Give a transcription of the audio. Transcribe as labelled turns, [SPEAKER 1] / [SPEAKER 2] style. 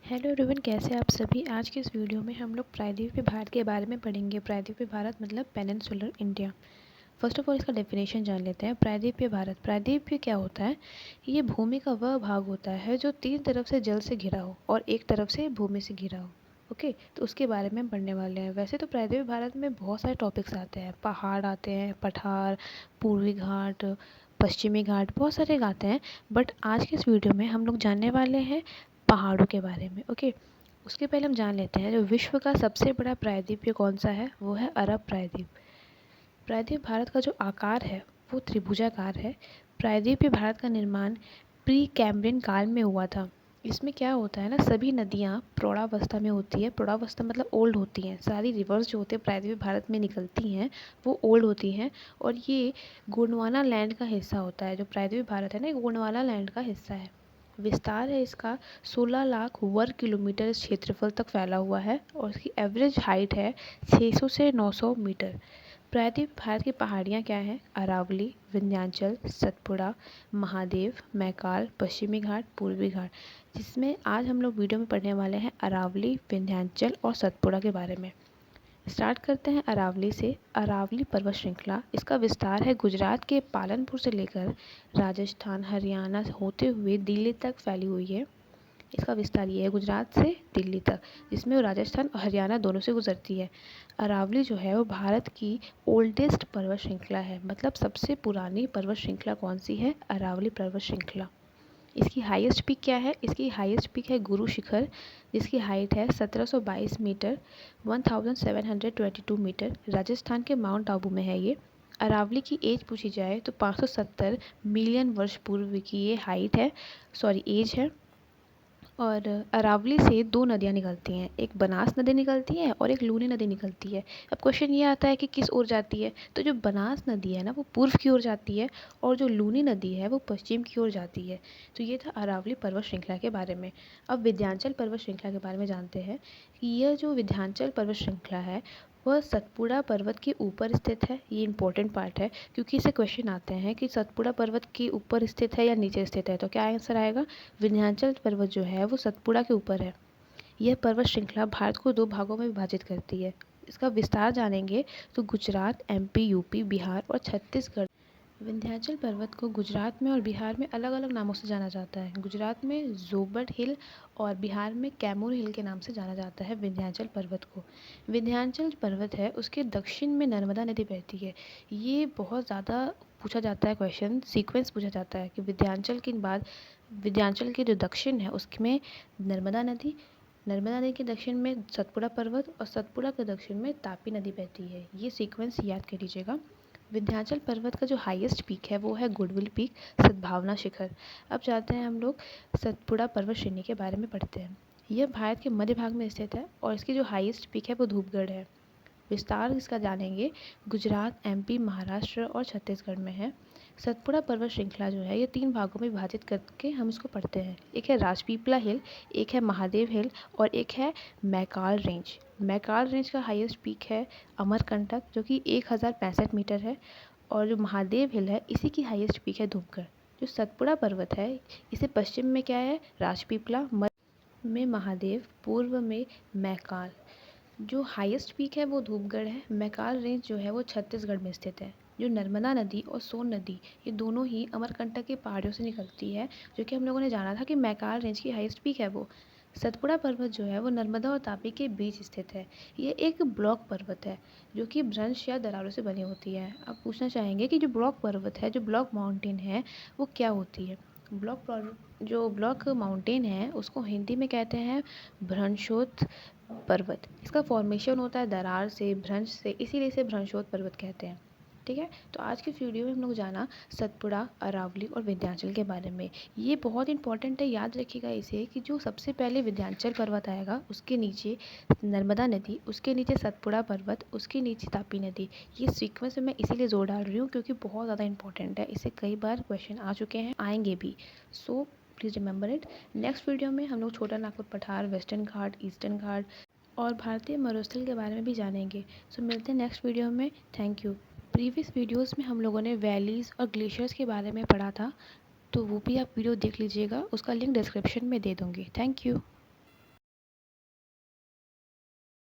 [SPEAKER 1] Hello everyone, कैसे आप सभी। आज के इस वीडियो में हम लोग प्रायद्वीपीय भारत के बारे में पढ़ेंगे। प्रायद्वीपीय भारत मतलब peninsular India. First of all इसका डेफिनेशन जान लेते हैं। प्रायद्वीपीय भारत, प्रायद्वीपीय क्या होता है? ये भूमि का वह भाग होता है जो तीन तरफ से जल से घिरा हो और एक तरफ से भूमि से घिरा हो। ओके, तो उसके बारे में हम पढ़ने वाले हैं। वैसे तो प्रायद्वीपीय भारत में बहुत सारे टॉपिक्स आते हैं, पहाड़ आते हैं, पठार, पूर्वी घाट, पश्चिमी घाट, बहुत सारे आते हैं। बट आज के इस वीडियो में हम लोग जानने वाले हैं पहाड़ों के बारे में। ओके, उसके पहले हम जान लेते हैं जो विश्व का सबसे बड़ा प्रायद्वीप कौन सा है। वो है अरब प्रायद्वीप। प्रायद्वीप भारत का जो आकार है वो त्रिभुजाकार है। प्रायद्वीपीय भारत का निर्माण प्री कैम्ब्रियन काल में हुआ था। इसमें क्या होता है ना, सभी नदियाँ प्रौढ़ावस्था में होती है। प्रौढ़ावस्था मतलब ओल्ड होती हैं। सारी रिवर्स जो होते हैं प्रायद्वीपीय भारत में निकलती हैं वो ओल्ड होती हैं। और ये गोंडवाना लैंड का हिस्सा होता है। जो प्रायद्वीपीय भारत है ना, ये गोंडवाना लैंड का हिस्सा है। विस्तार है इसका 16 लाख वर्ग किलोमीटर इस क्षेत्रफल तक फैला हुआ है और इसकी एवरेज हाइट है 600 से 900 मीटर। प्रायद्वीप भारत की पहाड़ियाँ क्या हैं? अरावली, विंध्याचल, सतपुड़ा, महादेव, मैकाल, पश्चिमी घाट, पूर्वी घाट। जिसमें आज हम लोग वीडियो में पढ़ने वाले हैं अरावली, विंध्याचल और सतपुड़ा के बारे में। स्टार्ट करते हैं अरावली से। अरावली पर्वत श्रृंखला, इसका विस्तार है गुजरात के पालनपुर से लेकर राजस्थान, हरियाणा होते हुए दिल्ली तक फैली हुई है। इसका विस्तार ये है गुजरात से दिल्ली तक, जिसमें वो राजस्थान और हरियाणा दोनों से गुजरती है। अरावली जो है वो भारत की ओल्डेस्ट पर्वत श्रृंखला है। मतलब सबसे पुरानी पर्वत श्रृंखला कौन सी है? अरावली पर्वत श्रृंखला। इसकी हाईएस्ट पीक क्या है? इसकी हाईएस्ट पीक है गुरु शिखर, जिसकी हाइट है 1722 मीटर, 1722 मीटर। राजस्थान के माउंट आबू में है ये। अरावली की एज पूछी जाए तो 570 मिलियन वर्ष पूर्व की ये हाइट है, सॉरी एज है। और अरावली से दो नदियाँ निकलती हैं, एक बनास नदी निकलती है और एक लूनी नदी निकलती है। अब क्वेश्चन ये आता है कि किस ओर जाती है। तो जो बनास नदी है ना वो पूर्व की ओर जाती है और जो लूनी नदी है वो पश्चिम की ओर जाती है। तो ये था अरावली पर्वत श्रृंखला के बारे में। अब विंध्याचल पर्वत श्रृंखला के बारे में जानते हैं कि यह जो विंध्याचल पर्वत श्रृंखला है वह सतपुड़ा पर्वत के ऊपर स्थित है। ये इंपॉर्टेंट पार्ट है क्योंकि इससे क्वेश्चन आते हैं कि सतपुड़ा पर्वत के ऊपर स्थित है या नीचे स्थित है। तो क्या आंसर आएगा? विंध्याचल पर्वत जो है वो सतपुड़ा के ऊपर है। यह पर्वत श्रृंखला भारत को दो भागों में विभाजित करती है। इसका विस्तार जानेंगे तो गुजरात, एमपी, यूपी, बिहार और छत्तीसगढ़। विंध्याचल पर्वत को गुजरात में और बिहार में अलग अलग नामों से जाना जाता है। गुजरात में जोबट हिल और बिहार में कैमूर हिल के नाम से जाना जाता है विंध्याचल पर्वत को। विंध्याचल पर्वत है उसके दक्षिण में नर्मदा नदी बहती है। ये बहुत ज़्यादा पूछा जाता है क्वेश्चन, सीक्वेंस पूछा जाता है कि विंध्याचल के बाद विंध्याचल के जो दक्षिण है उसमें नर्मदा नदी, नर्मदा नदी के दक्षिण में सतपुड़ा पर्वत और सतपुड़ा के दक्षिण में तापी नदी बहती है। ये सीक्वेंस याद कर लीजिएगा। विंध्याचल पर्वत का जो हाईएस्ट पीक है वो है गुडविल पीक, सद्भावना शिखर। अब जाते हैं हम लोग सतपुड़ा पर्वत श्रेणी के बारे में पढ़ते हैं। यह भारत के मध्य भाग में स्थित है और इसकी जो हाईएस्ट पीक है वो धूपगढ़ है। विस्तार इसका जानेंगे गुजरात, एमपी, महाराष्ट्र और छत्तीसगढ़ में है। सतपुड़ा पर्वत श्रृंखला जो है ये तीन भागों में विभाजित करके हम इसको पढ़ते हैं। एक है राजपीपला हिल, एक है महादेव हिल और एक है मैकाल रेंज। मैकाल रेंज का हाईएस्ट पीक है अमरकंटक जो कि 1065 मीटर है। और जो महादेव हिल है इसी की हाईएस्ट पीक है धूपगढ़। जो सतपुड़ा पर्वत है इसे पश्चिम में क्या है? राजपीपला, मध्य में महादेव, पूर्व में मैकाल। जो हाईएस्ट पीक है वो धूपगढ़ है। मैकाल रेंज जो है वो छत्तीसगढ़ में स्थित है। जो नर्मदा नदी और सोन नदी ये दोनों ही अमरकंटक की पहाड़ियों से निकलती है, जो कि हम लोगों ने जाना था कि मैकाल रेंज की हाईएस्ट पीक है वो। सतपुड़ा पर्वत जो है वो नर्मदा और तापी के बीच स्थित है। ये एक ब्लॉक पर्वत है जो कि भ्रंश या दरारों से बनी होती है। अब पूछना चाहेंगे कि जो ब्लॉक पर्वत है, जो ब्लॉक माउंटेन है वो क्या होती है? जो ब्लॉक माउंटेन है उसको हिंदी में कहते हैं भ्रंशोत पर्वत। इसका फॉर्मेशन होता है दरार से, भ्रंश से, इसीलिए इसे भ्रंशोत पर्वत कहते हैं। ठीक है, तो आज की वीडियो में हम लोग जाना सतपुड़ा, अरावली और विंध्याचल के बारे में। ये बहुत इंपॉर्टेंट है, याद रखिएगा इसे कि जो सबसे पहले विंध्याचल पर्वत आएगा उसके नीचे नर्मदा नदी, उसके नीचे सतपुड़ा पर्वत, उसके नीचे तापी नदी। ये सीक्वेंस में मैं इसीलिए जोर डाल रही हूँ क्योंकि बहुत ज़्यादा इंपॉर्टेंट है। इससे कई बार क्वेश्चन आ चुके हैं, आएंगे भी। So please remember it. Next video में हम लोग छोटा नागपुर पठार, वेस्टर्न घाट, ईस्टर्न घाट और भारतीय मरुस्थल के बारे में भी जानेंगे। सो मिलते हैं नेक्स्ट वीडियो में। Thank you. प्रीवियस वीडियोस में हम लोगों ने वैलीज़ और ग्लेशियर्स के बारे में पढ़ा था, तो वो भी आप वीडियो देख लीजिएगा, उसका लिंक डिस्क्रिप्शन में दे दूँगी। Thank you.